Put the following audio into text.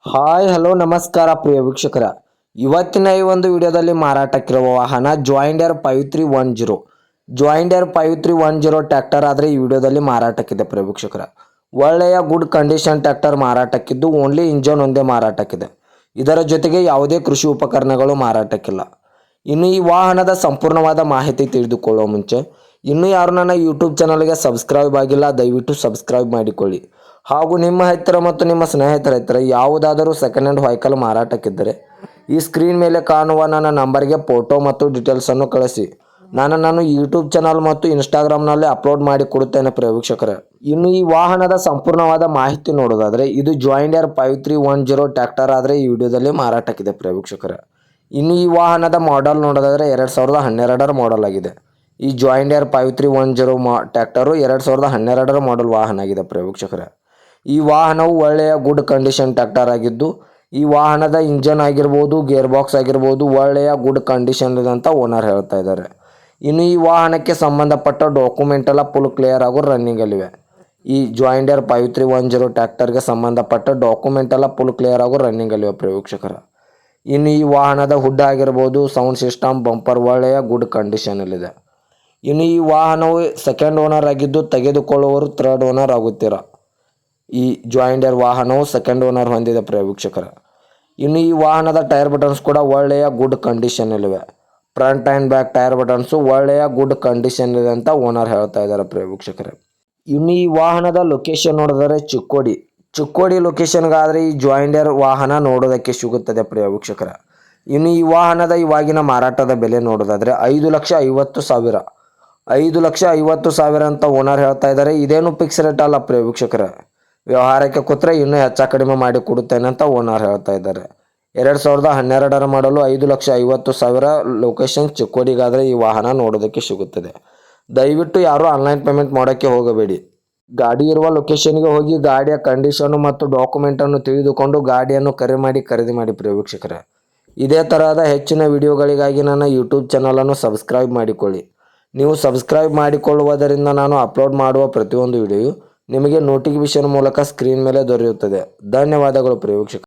Hi hello ನಮಸ್ಕಾರ ಪ್ರಿಯ ವೀಕ್ಷಕರ. ಇವತ್ತಿನ ಈ ಒಂದು ವಿಡಿಯೋದಲ್ಲಿ ಮಾರಾಟಕ್ಕಿರುವ ವಾಹನ ಜಾಯಿಂಡರ್ 5310 ಜಾಯಿಂಡರ್ 5310 ಟ್ರ್ಯಾಕ್ಟರ್ ಆದರೆ ಈ ವಿಡಿಯೋದಲ್ಲಿ ಮಾರಾಟಕ್ಕಿದೆ ಪ್ರಿಯ ವೀಕ್ಷಕರ. ಒಳ್ಳೆಯ ಗುಡ್ ಕಂಡೀಷನ್ ಟ್ರ್ಯಾಕ್ಟರ್ ಮಾರಾಟಕ್ಕಿದ್ದು ಓನ್ಲಿ ಇಂಜನ್ ಒಂದೇ ಮಾರಾಟಕ್ಕಿದೆ. ಇದರ ಜೊತೆಗೆ ಯಾವುದೇ ಕೃಷಿ ಉಪಕರಣಗಳು ಮಾರಾಟಕ್ಕಿಲ್ಲ. ಇನ್ನು ಈ ವಾಹನದ ಸಂಪೂರ್ಣವಾದ ಮಾಹಿತಿ ತಿಳಿದುಕೊಳ್ಳುವ ಮುಂಚೆ ಇನ್ನೂ ಯಾರು ನನ್ನ ಯೂಟ್ಯೂಬ್ ಚಾನಲ್ಗೆ ಸಬ್ಸ್ಕ್ರೈಬ್ ಆಗಿಲ್ಲ, ದಯವಿಟ್ಟು ಸಬ್ಸ್ಕ್ರೈಬ್ ಮಾಡಿಕೊಳ್ಳಿ. ಹಾಗೂ ನಿಮ್ಮ ಹತ್ತಿರ ಮತ್ತು ನಿಮ್ಮ ಸ್ನೇಹಿತರ ಹತ್ತಿರ ಯಾವುದಾದರೂ ಸೆಕೆಂಡ್ ಹ್ಯಾಂಡ್ ವೆಹಿಕಲ್ ಮಾರಾಟಕ್ಕಿದ್ದರೆ ಈ ಸ್ಕ್ರೀನ್ ಮೇಲೆ ಕಾಣುವ ನನ್ನ ನಂಬರ್ಗೆ ಫೋಟೋ ಮತ್ತು ಡೀಟೇಲ್ಸನ್ನು ಕಳಿಸಿ. ನಾನು ಯೂಟ್ಯೂಬ್ ಚಾನಲ್ ಮತ್ತು ಇನ್ಸ್ಟಾಗ್ರಾಮ್ನಲ್ಲಿ ಅಪ್ಲೋಡ್ ಮಾಡಿ ಕೊಡುತ್ತೇನೆ ಪ್ರಿಯ ವೀಕ್ಷಕರೇ. ಇನ್ನು ಈ ವಾಹನದ ಸಂಪೂರ್ಣವಾದ ಮಾಹಿತಿ ನೋಡೋದಾದರೆ ಇದು ಜಾಯಿಂಡರ್ 5310 ಟ್ರ್ಯಾಕ್ಟರ್ ಆದರೆ ಈ ವಿಡಿಯೋದಲ್ಲಿ ಮಾರಾಟಕ್ಕಿದೆ ಪ್ರಿಯ ವೀಕ್ಷಕರೇ. ಇನ್ನು ಈ ವಾಹನದ ಮಾಡೆಲ್ ನೋಡೋದಾದರೆ 2012ರ ಮಾಡೆಲ್ ಆಗಿದೆ. ಈ ಜಾಯಿಂಡರ್ 5310 ಟ್ರ್ಯಾಕ್ಟರು 2012ರ ಮಾಡೆಲ್ ವಾಹನ ಆಗಿದೆ ಪ್ರಿಯ ವೀಕ್ಷಕರೇ. ಈ ವಾಹನವು ಒಳ್ಳೆಯ ಗುಡ್ ಕಂಡೀಷನ್ ಟ್ರ್ಯಾಕ್ಟರ್ ಆಗಿದ್ದು ಈ ವಾಹನದ ಇಂಜನ್ ಆಗಿರ್ಬೋದು, ಗೇರ್ ಬಾಕ್ಸ್ ಆಗಿರ್ಬೋದು ಒಳ್ಳೆಯ ಗುಡ್ ಕಂಡೀಷನ್ ಇದೆ ಅಂತ ಓನರ್ ಹೇಳ್ತಾ ಇದ್ದಾರೆ. ಇನ್ನು ಈ ವಾಹನಕ್ಕೆ ಸಂಬಂಧಪಟ್ಟ ಡಾಕ್ಯುಮೆಂಟ್ ಎಲ್ಲ ಫುಲ್ ಕ್ಲಿಯರ್ ಆಗೋ ರನ್ನಿಂಗಲ್ಲಿವೆ. ಈ ಜಾಯಿಂಡರ್ 5310 ಟ್ರ್ಯಾಕ್ಟರ್ಗೆ ಸಂಬಂಧಪಟ್ಟ ಡಾಕ್ಯುಮೆಂಟ್ ಎಲ್ಲ ಫುಲ್ ಕ್ಲಿಯರ್ ಆಗೋ ರನ್ನಿಂಗಲ್ಲಿವೆ ಪ್ರಿಯ ವೀಕ್ಷಕರ. ಇನ್ನು ಈ ವಾಹನದ ಹುಡ್ ಆಗಿರ್ಬೋದು, ಸೌಂಡ್ ಸಿಸ್ಟಮ್, ಬಂಪರ್ ಒಳ್ಳೆಯ ಗುಡ್ ಕಂಡೀಷನಲ್ಲಿದೆ. ಇನ್ನು ಈ ವಾಹನವು ಸೆಕೆಂಡ್ ಓನರ್ ಆಗಿದ್ದು ತೆಗೆದುಕೊಳ್ಳುವವರು ಥರ್ಡ್ ಓನರ್ ಆಗುತ್ತೀರಾ. ಈ ಜಾಯಿಂಡರ್ ವಾಹನವು ಸೆಕೆಂಡ್ ಓನರ್ ಹೊಂದಿದೆ ಪ್ರಿಯ ವೀಕ್ಷಕರ. ಇನ್ನು ಈ ವಾಹನದ ಟೈರ್ ಬಟನ್ಸ್ ಕೂಡ ಒಳ್ಳೆಯ ಗುಡ್ ಕಂಡೀಷನಲ್ಲಿವೆ. Front and back tyre buttons ಒಳ್ಳೆಯ ಗುಡ್ ಕಂಡೀಷನ್ ಇದೆ ಅಂತ ಓನರ್ ಹೇಳ್ತಾ ಇದ್ದಾರೆ ಪ್ರಿಯ ವೀಕ್ಷಕರೇ. ಇನ್ನು ಈ ವಾಹನದ ಲೊಕೇಶನ್ ನೋಡಿದರೆ ಚಿಕ್ಕೋಡಿ ಲೊಕೇಶನ್ಗಾದರೆ ಈ ಜಾಯಿಂಡರ್ ವಾಹನ ನೋಡೋದಕ್ಕೆ ಸಿಗುತ್ತದೆ ಪ್ರಿಯ ವೀಕ್ಷಕರ. ಇನ್ನು ಈ ವಾಹನದ ಇವಾಗಿನ ಮಾರಾಟದ ಬೆಲೆ ನೋಡೋದಾದರೆ 5,50,000 5,50,000 ಅಂತ ಓನರ್ ಹೇಳ್ತಾ ಇದ್ದಾರೆ. ಇದೇನು ಫಿಕ್ಸ್ ರೇಟ್ ಅಲ್ಲ ಪ್ರಿಯ ವೀಕ್ಷಕರೇ. ವ್ಯವಹಾರಕ್ಕೆ ಕೂತ್ರೆ ಇನ್ನೂ ಹೆಚ್ಚ ಕಡಿಮೆ ಮಾಡಿ ಕೊಡುತ್ತೇನೆ ಅಂತ ಓನರ್ ಹೇಳ್ತಾ ಇದ್ದಾರೆ. 2012ರ ಮಾಡಲು 5,50,000 ಲೊಕೇಶನ್ ಚಿಕ್ಕೋಡಿಗಾದರೆ ಈ ವಾಹನ ನೋಡೋದಕ್ಕೆ ಸಿಗುತ್ತದೆ. ದಯವಿಟ್ಟು ಯಾರೂ ಆನ್ಲೈನ್ ಪೇಮೆಂಟ್ ಮಾಡೋಕ್ಕೆ ಹೋಗಬೇಡಿ. ಗಾಡಿ ಇರುವ ಲೊಕೇಶನ್ಗೆ ಹೋಗಿ ಗಾಡಿಯ ಕಂಡೀಷನು ಮತ್ತು ಡಾಕ್ಯುಮೆಂಟನ್ನು ತಿಳಿದುಕೊಂಡು ಗಾಡಿಯನ್ನು ಖರೀದಿ ಮಾಡಿ ಪ್ರಿಯ ವೀಕ್ಷಕರೇ. ಇದೇ ತರಹದ ಹೆಚ್ಚಿನ ವಿಡಿಯೋಗಳಿಗಾಗಿ ನನ್ನ ಯೂಟ್ಯೂಬ್ ಚಾನಲನ್ನು ಸಬ್ಸ್ಕ್ರೈಬ್ ಮಾಡಿಕೊಳ್ಳಿ. ನೀವು ಸಬ್ಸ್ಕ್ರೈಬ್ ಮಾಡಿಕೊಳ್ಳುವುದರಿಂದ ನಾನು ಅಪ್ಲೋಡ್ ಮಾಡುವ ಪ್ರತಿಯೊಂದು ವಿಡಿಯೋ ನಿಮಗೆ ನೋಟಿಫಿಕೇಶನ್ ಮೂಲಕ ಸ್ಕ್ರೀನ್ ಮೇಲೆ ದೊರೆಯುತ್ತದೆ. ಧನ್ಯವಾದಗಳು ಪ್ರಿಯ ವೀಕ್ಷಕರೇ.